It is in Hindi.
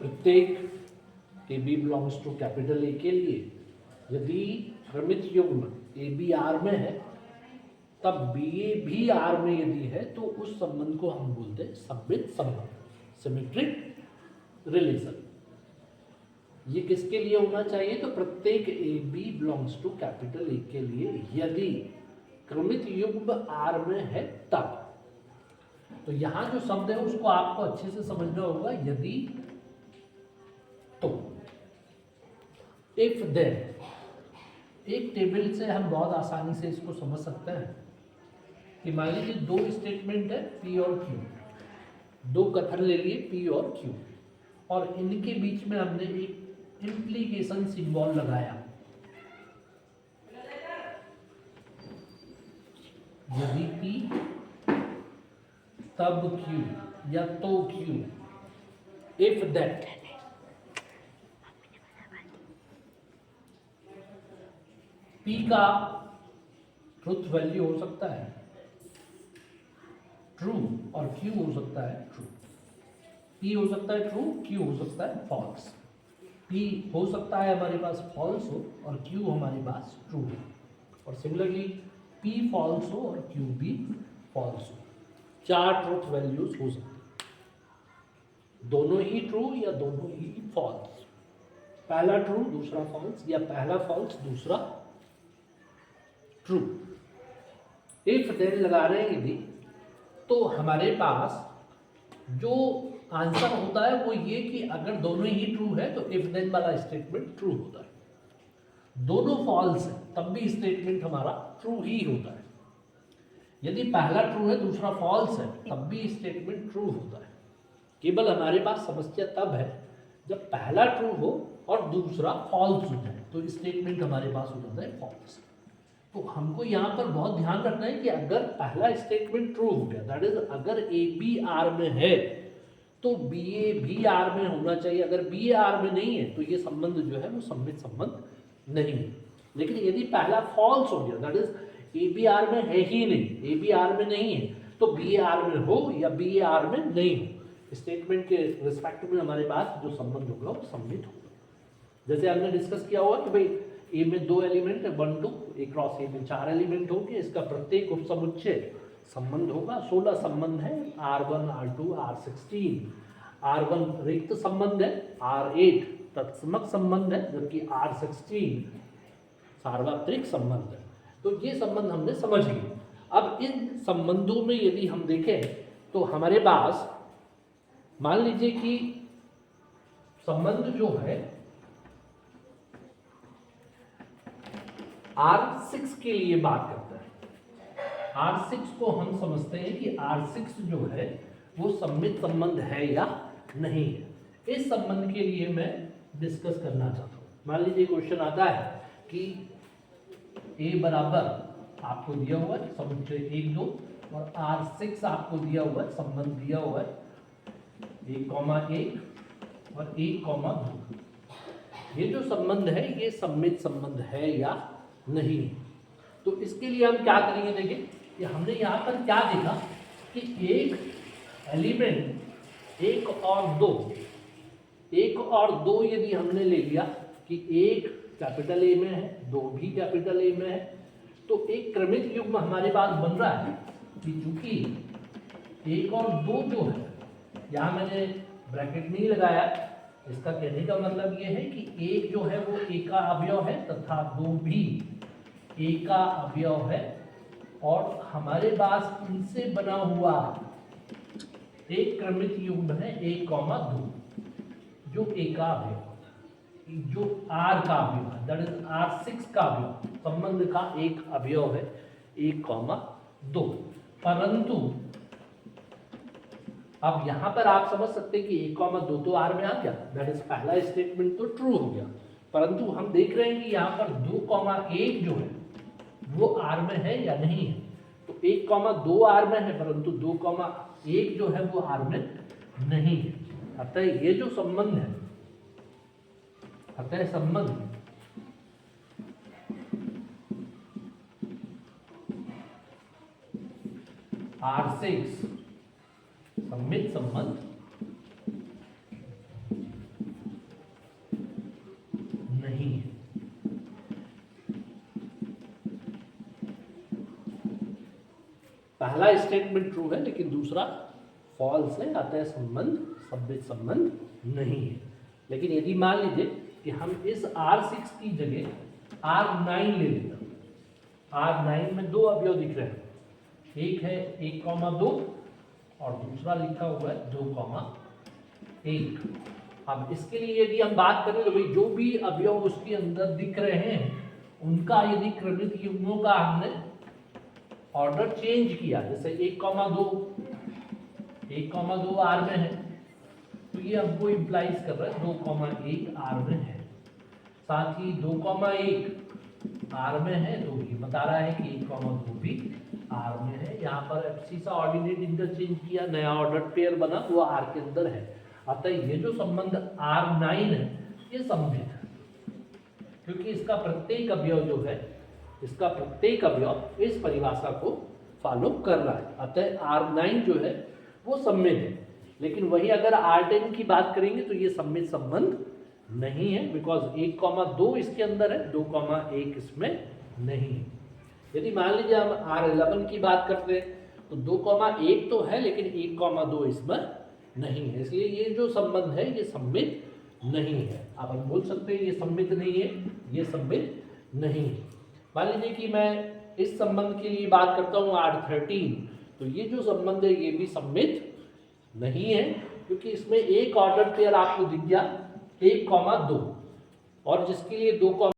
प्रत्येक A B belongs to capital A के लिए यदि क्रमित युग्म ए बी आर में है तब बी ए भी आर में यदि है तो उस संबंध को हम बोलते हैं सममित संबंध, सिमेट्रिक रिलेशन। ये किसके लिए होना चाहिए? तो प्रत्येक A B belongs to capital A के लिए यदि क्रमित युग्म आर में है तब। तो यहां जो शब्द है उसको आपको अच्छे से समझना होगा, यदि तो, इफ देन। एक टेबल से हम बहुत आसानी से इसको समझ सकते हैं कि मान लीजिए दो स्टेटमेंट है पी और क्यू, दो कथन ले लिए पी और क्यू, और इनके बीच में हमने एक इम्प्लीकेशन सिंबल लगाया। यदि पी तब क्यू या तो क्यू, इफ दैट। पी का ट्रुथ वैल्यू हो सकता है ट्रू और क्यू हो सकता है ट्रू। पी हो सकता है ट्रू, क्यू हो सकता है फॉल्स। पी हो सकता है हमारे पास फॉल्स हो और क्यू हमारे पास ट्रू हो, और सिमिलरली पी फॉल्स हो और क्यू भी फॉल्स हो। चार ट्रुथ वैल्यूज हो सकते हैं, दोनों ही ट्रू या दोनों ही फॉल्स, पहला ट्रू दूसरा फॉल्स या पहला फॉल्स दूसरा ट्रू। इफ देन लगा रहे हैं यदि, तो हमारे पास जो आंसर होता है वो ये कि अगर दोनों ही ट्रू है तो इफ देन वाला स्टेटमेंट ट्रू होता है। दोनों फॉल्स है तब भी स्टेटमेंट हमारा ट्रू ही होता है। यदि पहला ट्रू है दूसरा फॉल्स है तब भी स्टेटमेंट ट्रू होता है। केवल हमारे पास समस्या तब है जब पहला ट्रू हो और दूसरा फॉल्स हो जाए तो स्टेटमेंट हमारे पास हो जाता है फॉल्स। तो हमको यहाँ पर बहुत ध्यान रखना है कि अगर पहला स्टेटमेंट ट्रू हो गया, दैट इज अगर ए बी आर में है तो बी ए भी आर में होना चाहिए। अगर बी ए आर में नहीं है तो ये संबंध जो है वो सममित संबंध नहीं है। लेकिन यदि पहला फॉल्स हो गया, that is A B R में है ही नहीं, ए बी आर में नहीं है, तो बी ए आर में हो या बी ए आर में नहीं हो, स्टेटमेंट के रिस्पेक्ट में हमारे पास जो संबंध होगा वो सममित होगा। जैसे हमने डिस्कस किया हुआ कि भाई ए में दो एलिमेंट है 1 2, ए क्रॉस ए में 4 एलिमेंट होंगे, इसका प्रत्येक उपसमुच्चय संबंध होगा। 16 संबंध है, R1 R2 R16। R1 रिक्त संबंध है, R8 तत्समक संबंध है, जबकि R16 सार्वत्रिक संबंध है। तो ये संबंध हमने समझ लिए। अब इन संबंधों में यदि हम देखें तो हमारे पास मान लीजिए कि संबंध जो है R6 के लिए बात करता है। R6 को हम समझते हैं कि R6 जो है वो सममित संबंध है या नहीं है। इस संबंध के लिए मैं डिस्कस करना चाहता हूँ। मान लीजिए क्वेश्चन आता है कि A बराबर आपको दिया हुआ है समुच्चय 1 2 और R6 आपको दिया हुआ है, संबंध दिया हुआ है 1 और 1 2। ये जो संबंध है ये सममित संबंध है या नहीं। तो इसके लिए हम क्या करेंगे, देखिए कि हमने यहाँ पर क्या देखा कि एक एलिमेंट 1 और 2 यदि हमने ले लिया कि एक कैपिटल ए में है, 2 भी कैपिटल ए में है, तो एक क्रमिक युग्म हमारे पास बन रहा है कि चूंकि 1 और 2 जो है, यहाँ मैंने ब्रैकेट नहीं लगाया, इसका कहने का मतलब ये है कि एक जो है वो ए का अवयव है तथा 2 भी ए का अवयव है, और हमारे पास इनसे बना हुआ एक क्रमिक युग्म है 1 2 जो ए का अवयव, जो आर का अवयव है, दैट इज R6 का अवयव, संबंध का एक अवयव है 1 2। परंतु अब यहां पर आप समझ सकते हैं कि 1 2 तो आर में आ गया, दैट इज पहला स्टेटमेंट तो ट्रू हो गया। परंतु हम देख रहे हैं कि यहाँ पर 2 1 जो है वो आर में है या नहीं है। तो 1 2 आर में है, परंतु 2 1 जो है वो आर में नहीं है। अतः ये जो संबंध है, अतः संबंध R6 सममित संबंध पहला स्टेटमेंट ट्रू है लेकिन दूसरा फॉल्स है, अतः संबंध सम्मित संबंध नहीं है। लेकिन यदि मान लीजिए कि हम इस R6 की जगह R9 ले लेते हैं, R9 में दो अवयव दिख रहे हैं, एक है 1,2 और दूसरा लिखा हुआ है 2,1। अब इसके लिए यदि हम बात करें तो भाई जो भी अवयव उसके अंदर दिख रहे हैं उनका यदि क्रमित युग्मों का हमने ऑर्डर चेंज किया, जैसे 1,2 R में है तो ये हमको इम्प्लाइज कर रहा है 2,1 R में है। साथ ही 2,1 R में है तो ये बता रहा है कि 1,2 भी R में है। यहाँ पर एफसी सा ऑर्डिनेट इंटरचेंज किया, नया ऑर्डर पेयर बना, वो R के अंदर है। अतः ये जो संबंध R9 है ये सम्मित है, क्योंकि इसका प्रत्येक अवयव जो है, इसका प्रत्येक अवयव इस परिभाषा को फॉलो कर रहा है। अतः R9 जो है वो सम्मित है। लेकिन वही अगर R10 की बात करेंगे तो ये सम्मित संबंध नहीं है, बिकॉज 1,2 इसके अंदर है, 2,1 इसमें नहीं है। यदि मान लीजिए हम R11 की बात करते हैं तो 2,1 तो है लेकिन 1,2 इसमें नहीं है, इसलिए ये जो संबंध है ये सम्मित नहीं है। आप हम बोल सकते हैं ये सम्मित नहीं है, ये सम्मित नहीं है। मान लीजिए कि मैं इस संबंध के लिए बात करता हूँ R13, तो ये जो संबंध है ये भी सम्मित नहीं है, क्योंकि इसमें एक ऑर्डर पेयर आपको दिख गया 1,2 और जिसके लिए 2,